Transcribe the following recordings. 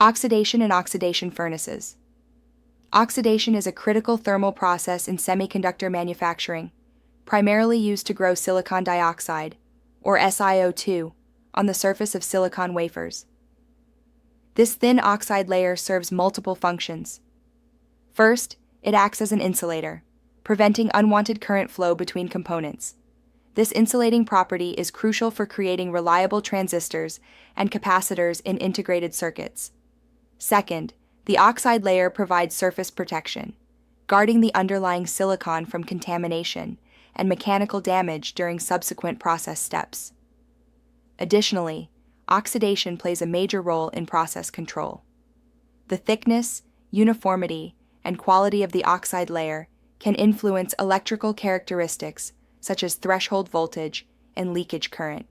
Oxidation and oxidation furnaces. Oxidation is a critical thermal process in semiconductor manufacturing, primarily used to grow silicon dioxide, or SiO₂, on the surface of silicon wafers. This thin oxide layer serves multiple functions. First, it acts as an insulator, preventing unwanted current flow between components. This insulating property is crucial for creating reliable transistors and capacitors in integrated circuits. Second, the oxide layer provides surface protection, guarding the underlying silicon from contamination and mechanical damage during subsequent process steps. Additionally, oxidation plays a major role in process control. The thickness, uniformity, and quality of the oxide layer can influence electrical characteristics such as threshold voltage and leakage current.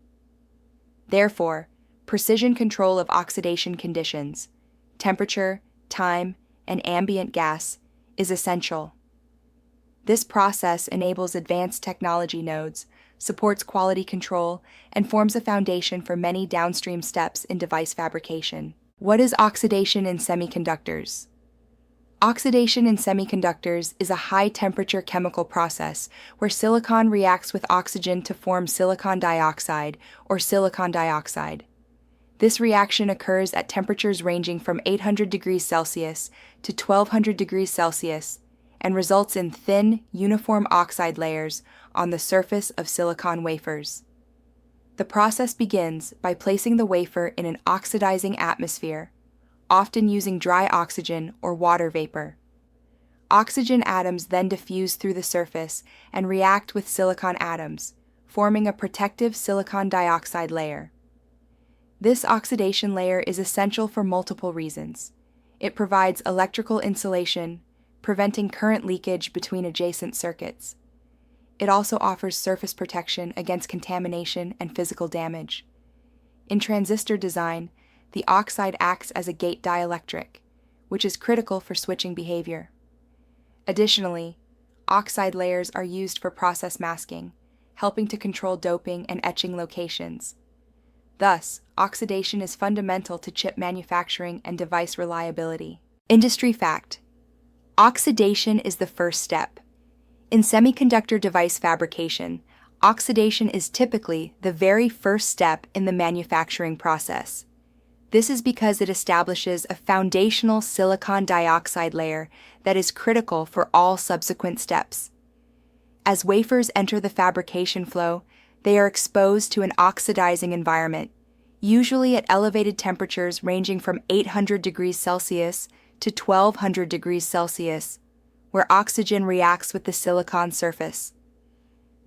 Therefore, precision control of oxidation conditions, temperature, time, and ambient gas is essential. This process enables advanced technology nodes, supports quality control, and forms a foundation for many downstream steps in device fabrication. What is oxidation in semiconductors? Oxidation in semiconductors is a high-temperature chemical process where silicon reacts with oxygen to form silicon dioxide or silicon dioxide. This reaction occurs at temperatures ranging from 800 degrees Celsius to 1200 degrees Celsius and results in thin, uniform oxide layers on the surface of silicon wafers. The process begins by placing the wafer in an oxidizing atmosphere, often using dry oxygen or water vapor. Oxygen atoms then diffuse through the surface and react with silicon atoms, forming a protective silicon dioxide layer. This oxidation layer is essential for multiple reasons. It provides electrical insulation, preventing current leakage between adjacent circuits. It also offers surface protection against contamination and physical damage. In transistor design, the oxide acts as a gate dielectric, which is critical for switching behavior. Additionally, oxide layers are used for process masking, helping to control doping and etching locations. Thus, oxidation is fundamental to chip manufacturing and device reliability. Industry fact: oxidation is the first step. In semiconductor device fabrication, oxidation is typically the very first step in the manufacturing process. This is because it establishes a foundational silicon dioxide layer that is critical for all subsequent steps. As wafers enter the fabrication flow, they are exposed to an oxidizing environment, usually at elevated temperatures ranging from 800 degrees Celsius to 1200 degrees Celsius, where oxygen reacts with the silicon surface.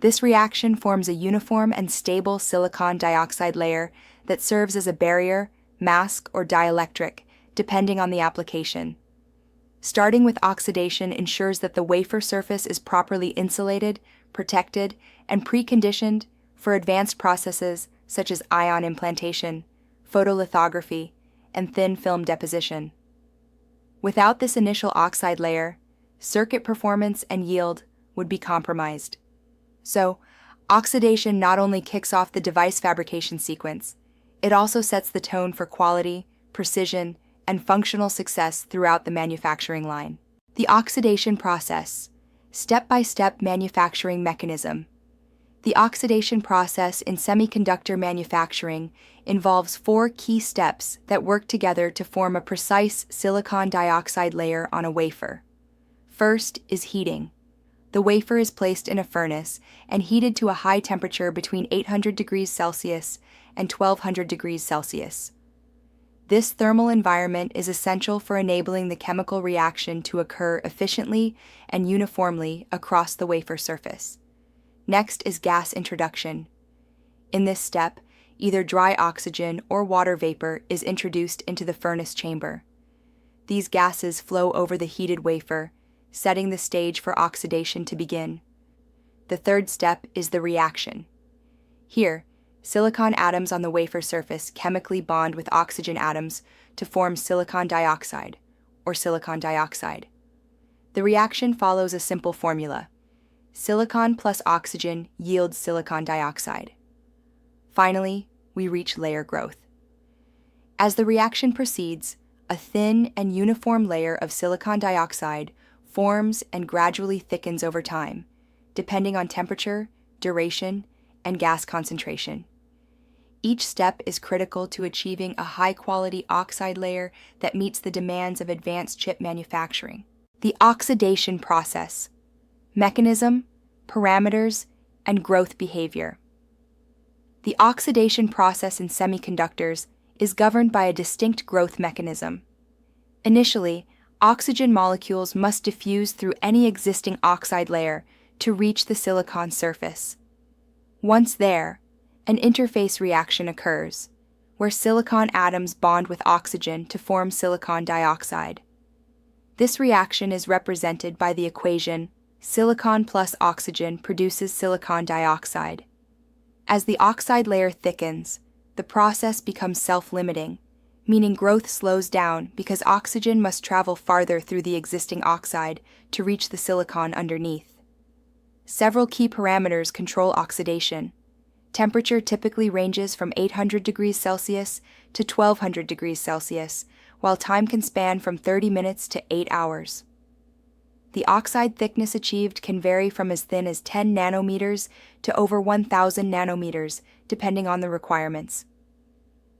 This reaction forms a uniform and stable silicon dioxide layer that serves as a barrier, mask, or dielectric, depending on the application. Starting with oxidation ensures that the wafer surface is properly insulated, protected, and preconditioned for advanced processes such as ion implantation, photolithography, and thin film deposition. Without this initial oxide layer, circuit performance and yield would be compromised. So, oxidation not only kicks off the device fabrication sequence, it also sets the tone for quality, precision, and functional success throughout the manufacturing line. The oxidation process, step-by-step manufacturing mechanism. The oxidation process in semiconductor manufacturing involves 4 key steps that work together to form a precise silicon dioxide layer on a wafer. First is heating. The wafer is placed in a furnace and heated to a high temperature between 800 degrees Celsius and 1200 degrees Celsius. This thermal environment is essential for enabling the chemical reaction to occur efficiently and uniformly across the wafer surface. Next is gas introduction. In this step, either dry oxygen or water vapor is introduced into the furnace chamber. These gases flow over the heated wafer, setting the stage for oxidation to begin. The third step is the reaction. Here, silicon atoms on the wafer surface chemically bond with oxygen atoms to form silicon dioxide, or silicon dioxide. The reaction follows a simple formula. Silicon plus oxygen yields silicon dioxide. Finally, we reach layer growth. As the reaction proceeds, a thin and uniform layer of silicon dioxide forms and gradually thickens over time, depending on temperature, duration, and gas concentration. Each step is critical to achieving a high-quality oxide layer that meets the demands of advanced chip manufacturing. The oxidation process: mechanism, parameters, and growth behavior. The oxidation process in semiconductors is governed by a distinct growth mechanism. Initially, oxygen molecules must diffuse through any existing oxide layer to reach the silicon surface. Once there, an interface reaction occurs, where silicon atoms bond with oxygen to form silicon dioxide. This reaction is represented by the equation silicon plus oxygen produces silicon dioxide. As the oxide layer thickens, the process becomes self-limiting, meaning growth slows down because oxygen must travel farther through the existing oxide to reach the silicon underneath. Several key parameters control oxidation. Temperature typically ranges from 800 degrees Celsius to 1200 degrees Celsius, while time can span from 30 minutes to 8 hours. The oxide thickness achieved can vary from as thin as 10 nanometers to over 1,000 nanometers, depending on the requirements.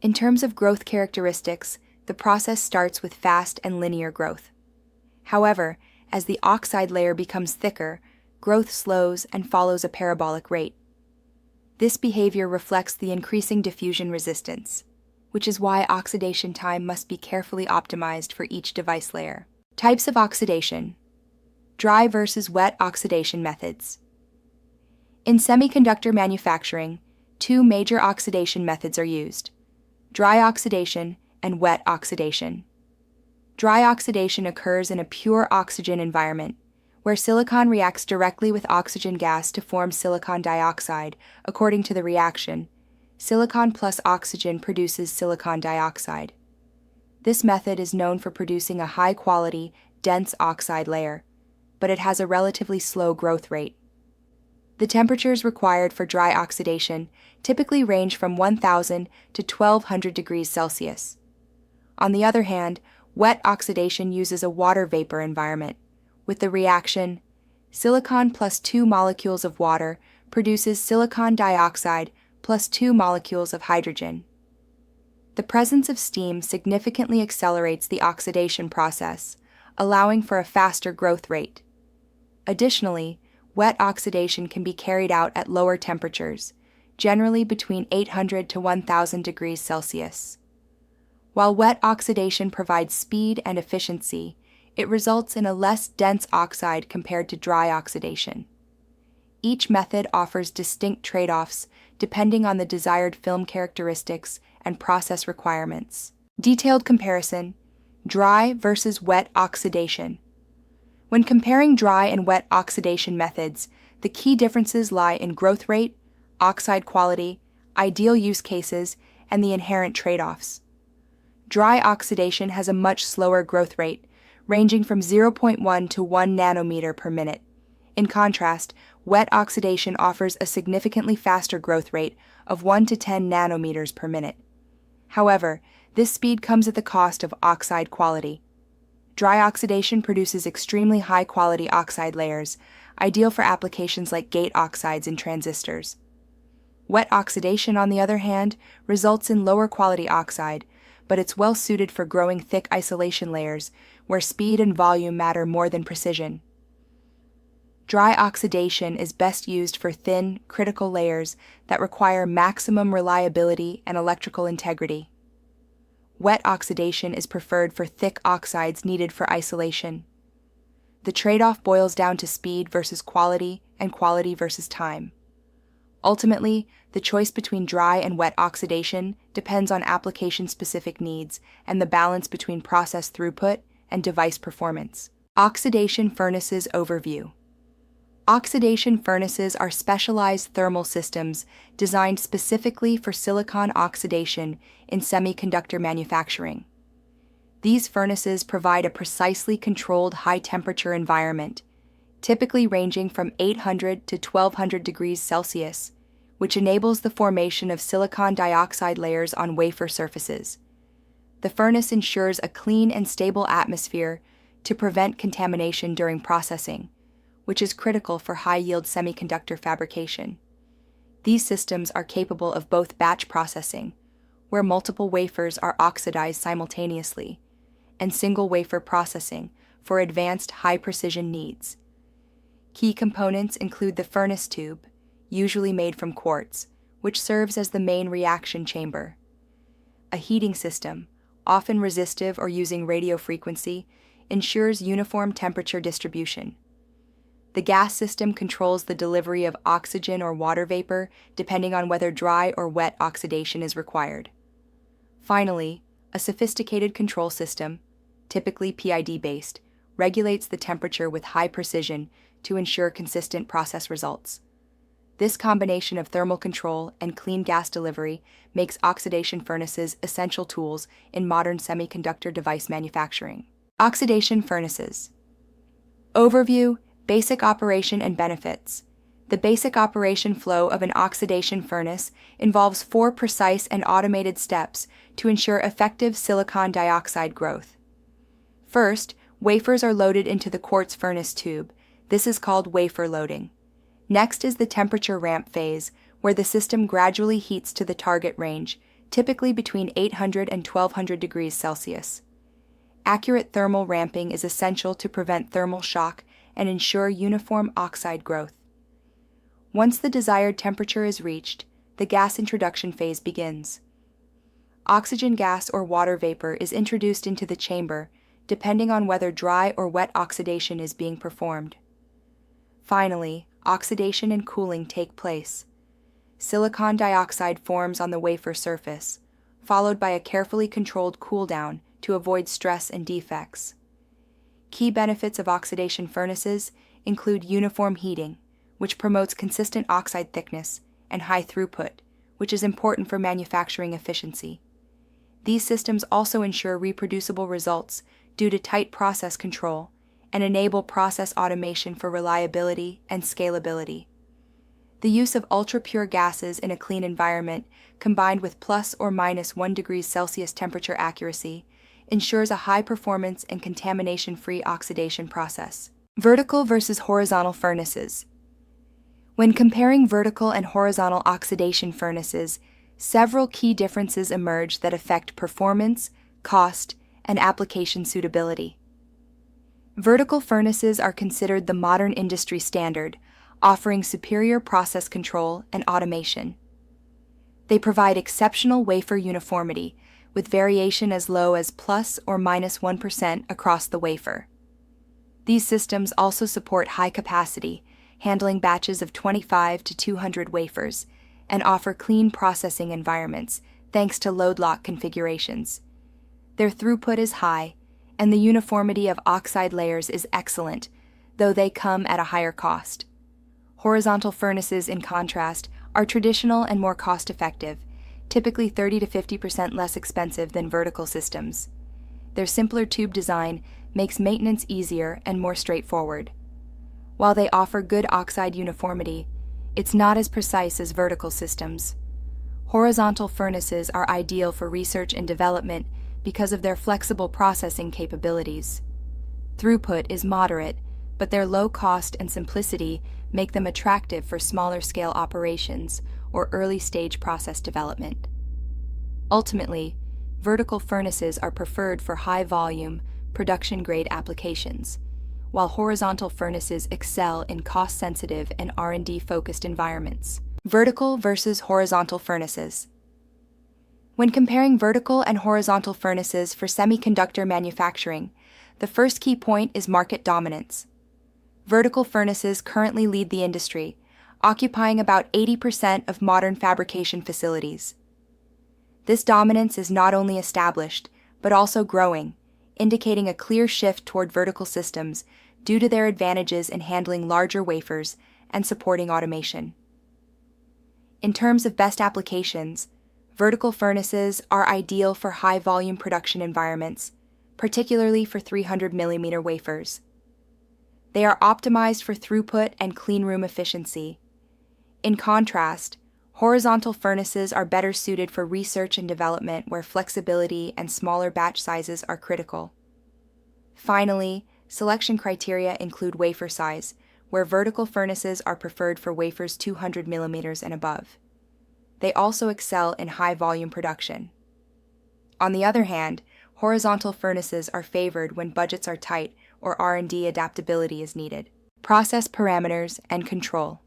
In terms of growth characteristics, the process starts with fast and linear growth. However, as the oxide layer becomes thicker, growth slows and follows a parabolic rate. This behavior reflects the increasing diffusion resistance, which is why oxidation time must be carefully optimized for each device layer. Types of oxidation: dry versus wet oxidation methods. In semiconductor manufacturing, two major oxidation methods are used: dry oxidation and wet oxidation. Dry oxidation occurs in a pure oxygen environment, where silicon reacts directly with oxygen gas to form silicon dioxide. According to the reaction, silicon plus oxygen produces silicon dioxide. This method is known for producing a high-quality, dense oxide layer, but it has a relatively slow growth rate. The temperatures required for dry oxidation typically range from 1,000 to 1,200 degrees Celsius. On the other hand, wet oxidation uses a water vapor environment. With the reaction, silicon plus 2 molecules of water produces silicon dioxide plus 2 molecules of hydrogen. The presence of steam significantly accelerates the oxidation process, allowing for a faster growth rate. Additionally, wet oxidation can be carried out at lower temperatures, generally between 800 to 1,000 degrees Celsius. While wet oxidation provides speed and efficiency, it results in a less dense oxide compared to dry oxidation. Each method offers distinct trade-offs depending on the desired film characteristics and process requirements. Detailed comparison: dry versus wet oxidation. When comparing dry and wet oxidation methods, the key differences lie in growth rate, oxide quality, ideal use cases, and the inherent trade-offs. Dry oxidation has a much slower growth rate, ranging from 0.1 to 1 nanometer per minute. In contrast, wet oxidation offers a significantly faster growth rate of 1 to 10 nanometers per minute. However, this speed comes at the cost of oxide quality. Dry oxidation produces extremely high-quality oxide layers, ideal for applications like gate oxides and transistors. Wet oxidation, on the other hand, results in lower-quality oxide, but it's well-suited for growing thick isolation layers where speed and volume matter more than precision. Dry oxidation is best used for thin, critical layers that require maximum reliability and electrical integrity. Wet oxidation is preferred for thick oxides needed for isolation. The trade-off boils down to speed versus quality and quality versus time. Ultimately, the choice between dry and wet oxidation depends on application-specific needs and the balance between process throughput and device performance. Oxidation furnaces overview. Oxidation furnaces are specialized thermal systems designed specifically for silicon oxidation in semiconductor manufacturing. These furnaces provide a precisely controlled high-temperature environment, typically ranging from 800 to 1,200 degrees Celsius, which enables the formation of silicon dioxide layers on wafer surfaces. The furnace ensures a clean and stable atmosphere to prevent contamination during processing, which is critical for high-yield semiconductor fabrication. These systems are capable of both batch processing, where multiple wafers are oxidized simultaneously, and single wafer processing for advanced high-precision needs. Key components include the furnace tube, usually made from quartz, which serves as the main reaction chamber. A heating system, often resistive or using radio frequency, ensures uniform temperature distribution. The gas system controls the delivery of oxygen or water vapor depending on whether dry or wet oxidation is required. Finally, a sophisticated control system, typically PID-based, regulates the temperature with high precision to ensure consistent process results. This combination of thermal control and clean gas delivery makes oxidation furnaces essential tools in modern semiconductor device manufacturing. Oxidation furnaces. Overview, basic operation and benefits. The basic operation flow of an oxidation furnace involves 4 precise and automated steps to ensure effective silicon dioxide growth. First, wafers are loaded into the quartz furnace tube. This is called wafer loading. Next is the temperature ramp phase, where the system gradually heats to the target range, typically between 800 and 1200 degrees Celsius. Accurate thermal ramping is essential to prevent thermal shock and ensure uniform oxide growth. Once the desired temperature is reached, the gas introduction phase begins. Oxygen gas or water vapor is introduced into the chamber, depending on whether dry or wet oxidation is being performed. Finally, oxidation and cooling take place. Silicon dioxide forms on the wafer surface, followed by a carefully controlled cool-down to avoid stress and defects. Key benefits of oxidation furnaces include uniform heating, which promotes consistent oxide thickness, and high throughput, which is important for manufacturing efficiency. These systems also ensure reproducible results due to tight process control and enable process automation for reliability and scalability. The use of ultra-pure gases in a clean environment, combined with plus or minus 1 degrees Celsius temperature accuracy, ensures a high-performance and contamination-free oxidation process. Vertical versus horizontal furnaces. When comparing vertical and horizontal oxidation furnaces, several key differences emerge that affect performance, cost, and application suitability. Vertical furnaces are considered the modern industry standard, offering superior process control and automation. They provide exceptional wafer uniformity, with variation as low as plus or minus 1% across the wafer. These systems also support high capacity, handling batches of 25 to 200 wafers, and offer clean processing environments thanks to load lock configurations. Their throughput is high, and the uniformity of oxide layers is excellent, though they come at a higher cost. Horizontal furnaces, in contrast, are traditional and more cost-effective, typically 30 to 50% less expensive than vertical systems. Their simpler tube design makes maintenance easier and more straightforward. While they offer good oxide uniformity, it's not as precise as vertical systems. Horizontal furnaces are ideal for research and development because of their flexible processing capabilities. Throughput is moderate, but their low cost and simplicity make them attractive for smaller-scale operations or early-stage process development. Ultimately, vertical furnaces are preferred for high-volume, production-grade applications, while horizontal furnaces excel in cost-sensitive and R&D-focused environments. Vertical versus horizontal furnaces. When comparing vertical and horizontal furnaces for semiconductor manufacturing, the first key point is market dominance. Vertical furnaces currently lead the industry, occupying about 80% of modern fabrication facilities. This dominance is not only established, but also growing, indicating a clear shift toward vertical systems due to their advantages in handling larger wafers and supporting automation. In terms of best applications, vertical furnaces are ideal for high-volume production environments, particularly for 300mm wafers. They are optimized for throughput and cleanroom efficiency. In contrast, Horizontal furnaces are better suited for research and development where flexibility and smaller batch sizes are critical. Finally, selection criteria include wafer size, where vertical furnaces are preferred for wafers 200 millimeters and above. They also excel in high-volume production. On the other hand, horizontal furnaces are favored when budgets are tight or R&D adaptability is needed. Process parameters and control.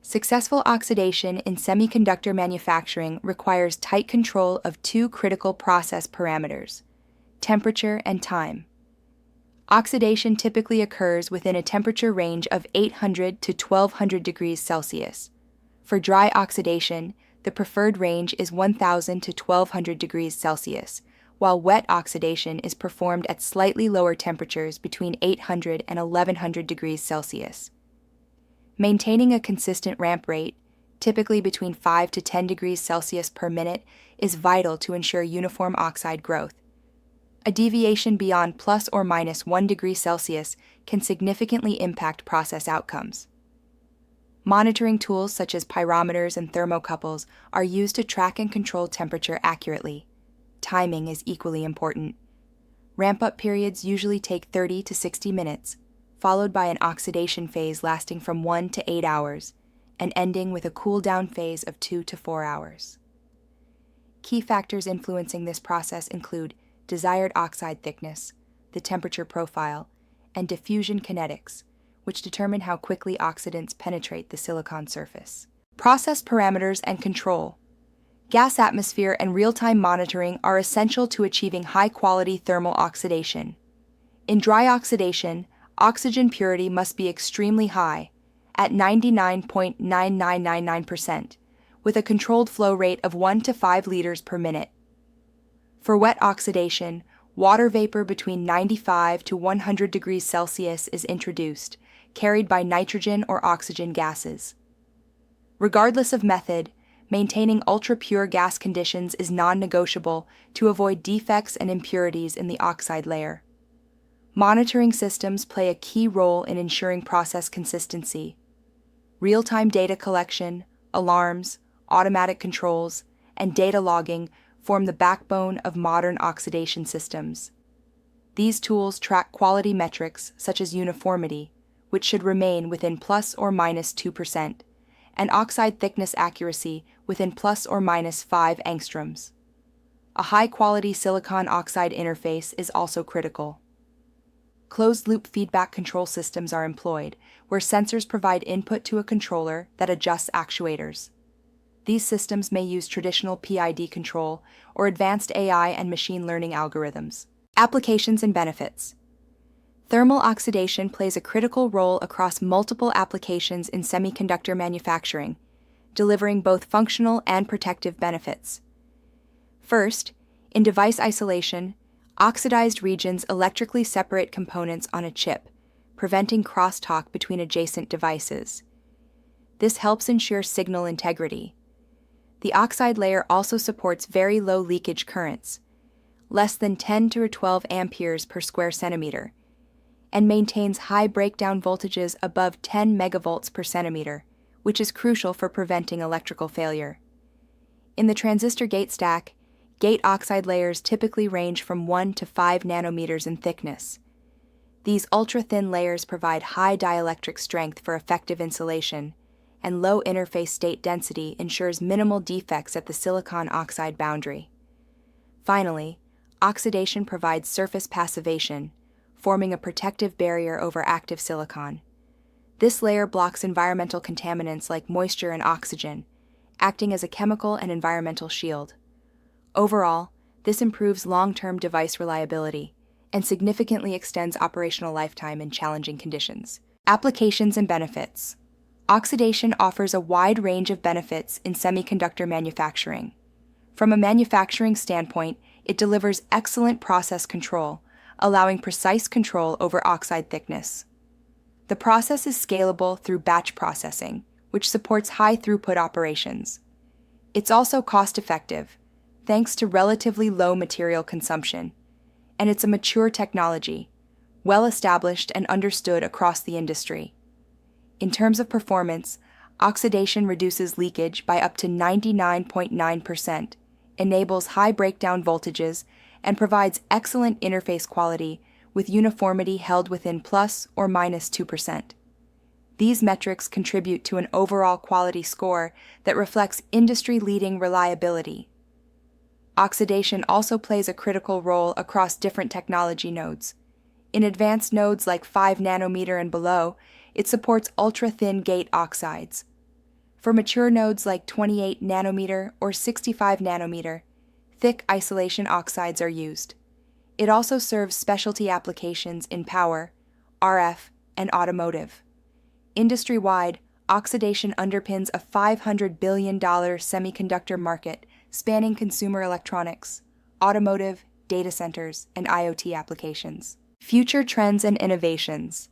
Successful oxidation in semiconductor manufacturing requires tight control of two critical process parameters: temperature and time. Oxidation typically occurs within a temperature range of 800 to 1200 degrees Celsius. For dry oxidation, the preferred range is 1000 to 1200 degrees Celsius, while wet oxidation is performed at slightly lower temperatures between 800 and 1100 degrees Celsius. Maintaining a consistent ramp rate, typically between 5 to 10 degrees Celsius per minute, is vital to ensure uniform oxide growth. A deviation beyond plus or minus 1 degree Celsius can significantly impact process outcomes. Monitoring tools such as pyrometers and thermocouples are used to track and control temperature accurately. Timing is equally important. Ramp-up periods usually take 30 to 60 minutes, followed by an oxidation phase lasting from 1 to 8 hours, and ending with a cool-down phase of 2 to 4 hours. Key factors influencing this process include desired oxide thickness, the temperature profile, and diffusion kinetics, which determine how quickly oxidants penetrate the silicon surface. Process parameters and control. Gas atmosphere and real-time monitoring are essential to achieving high-quality thermal oxidation. In dry oxidation, oxygen purity must be extremely high, at 99.9999%, with a controlled flow rate of 1 to 5 liters per minute. For wet oxidation, water vapor between 95 to 100 degrees Celsius is introduced, carried by nitrogen or oxygen gases. Regardless of method, maintaining ultra-pure gas conditions is non-negotiable to avoid defects and impurities in the oxide layer. Monitoring systems play a key role in ensuring process consistency. Real-time data collection, alarms, automatic controls, and data logging form the backbone of modern oxidation systems. These tools track quality metrics such as uniformity, which should remain within plus or minus 2%, and oxide thickness accuracy within plus or minus 5 angstroms. A high-quality silicon oxide interface is also critical. Closed-loop feedback control systems are employed, where sensors provide input to a controller that adjusts actuators. These systems may use traditional PID control or advanced AI and machine learning algorithms. Applications and benefits. Thermal oxidation plays a critical role across multiple applications in semiconductor manufacturing, delivering both functional and protective benefits. First, in device isolation, oxidized regions electrically separate components on a chip, preventing crosstalk between adjacent devices. This helps ensure signal integrity. The oxide layer also supports very low leakage currents, less than 10 to 12 amperes per square centimeter, and maintains high breakdown voltages above 10 megavolts per centimeter, which is crucial for preventing electrical failure. In the transistor gate stack, gate oxide layers typically range from 1 to 5 nanometers in thickness. These ultra-thin layers provide high dielectric strength for effective insulation, and low interface state density ensures minimal defects at the silicon oxide boundary. Finally, oxidation provides surface passivation, forming a protective barrier over active silicon. This layer blocks environmental contaminants like moisture and oxygen, acting as a chemical and environmental shield. Overall, this improves long-term device reliability and significantly extends operational lifetime in challenging conditions. Applications and benefits. Oxidation offers a wide range of benefits in semiconductor manufacturing. From a manufacturing standpoint, it delivers excellent process control, allowing precise control over oxide thickness. The process is scalable through batch processing, which supports high-throughput operations. It's also cost-effective, thanks to relatively low material consumption, and it's a mature technology, well established and understood across the industry. In terms of performance, Oxidation reduces leakage by up to 99.9%, enables high breakdown voltages, and provides excellent interface quality with uniformity held within plus or minus 2%. These metrics contribute to an overall quality score that reflects industry-leading reliability. Oxidation also plays a critical role across different technology nodes. In advanced nodes like 5 nanometer and below, it supports ultra-thin gate oxides. For mature nodes like 28 nanometer or 65 nanometer, thick isolation oxides are used. It also serves specialty applications in power, RF, and automotive. Industry-wide, oxidation underpins a $500 billion semiconductor market spanning consumer electronics, automotive, data centers, and IoT applications. Future trends and innovations.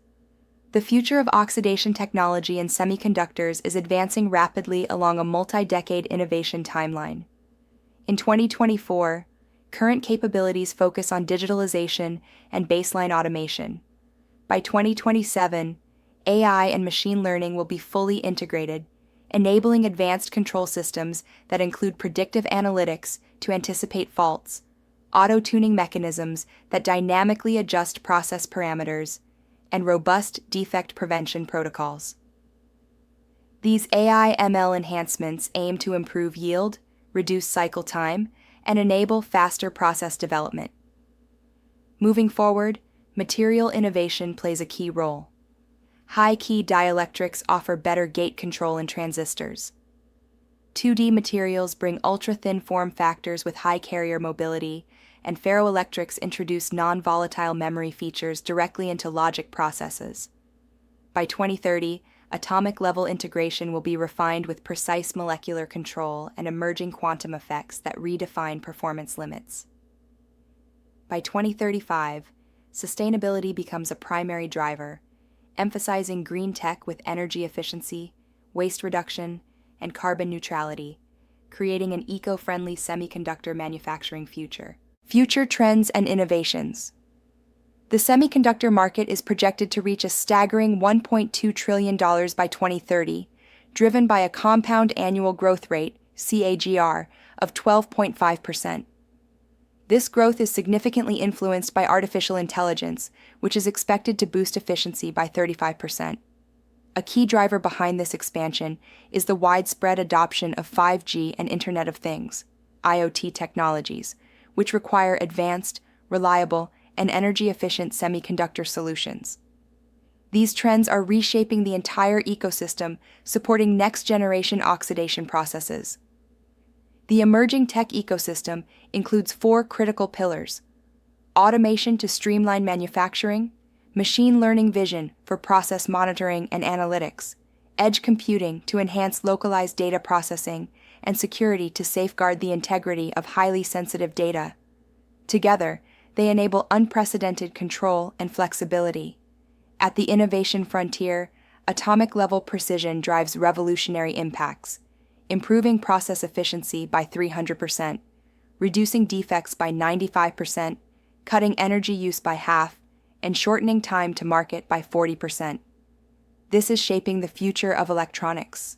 The future of oxidation technology in semiconductors is advancing rapidly along a multi-decade innovation timeline. In 2024, current capabilities focus on digitalization and baseline automation. By 2027, AI and machine learning will be fully integrated, enabling advanced control systems that include predictive analytics to anticipate faults, auto-tuning mechanisms that dynamically adjust process parameters, and robust defect prevention protocols. These AI/ML enhancements aim to improve yield, reduce cycle time, and enable faster process development. Moving forward, material innovation plays a key role. High-key dielectrics offer better gate control in transistors. 2D materials bring ultra-thin form factors with high carrier mobility, and ferroelectrics introduce non-volatile memory features directly into logic processes. By 2030, atomic-level integration will be refined with precise molecular control and emerging quantum effects that redefine performance limits. By 2035, sustainability becomes a primary driver, emphasizing green tech with energy efficiency, waste reduction, and carbon neutrality, creating an eco-friendly semiconductor manufacturing future. Future trends and innovations. The semiconductor market is projected to reach a staggering $1.2 trillion by 2030, driven by a compound annual growth rate, CAGR, of 12.5%. This growth is significantly influenced by artificial intelligence, which is expected to boost efficiency by 35%. A key driver behind this expansion is the widespread adoption of 5G and Internet of Things, IoT technologies, which require advanced, reliable, and energy-efficient semiconductor solutions. These trends are reshaping the entire ecosystem, supporting next-generation oxidation processes. The emerging tech ecosystem includes 4 critical pillars: automation to streamline manufacturing, machine learning vision for process monitoring and analytics, edge computing to enhance localized data processing, and security to safeguard the integrity of highly sensitive data. Together, they enable unprecedented control and flexibility. At the innovation frontier, atomic-level precision drives revolutionary impacts, improving process efficiency by 300%, reducing defects by 95%, cutting energy use by half, and shortening time to market by 40%. This is shaping the future of electronics.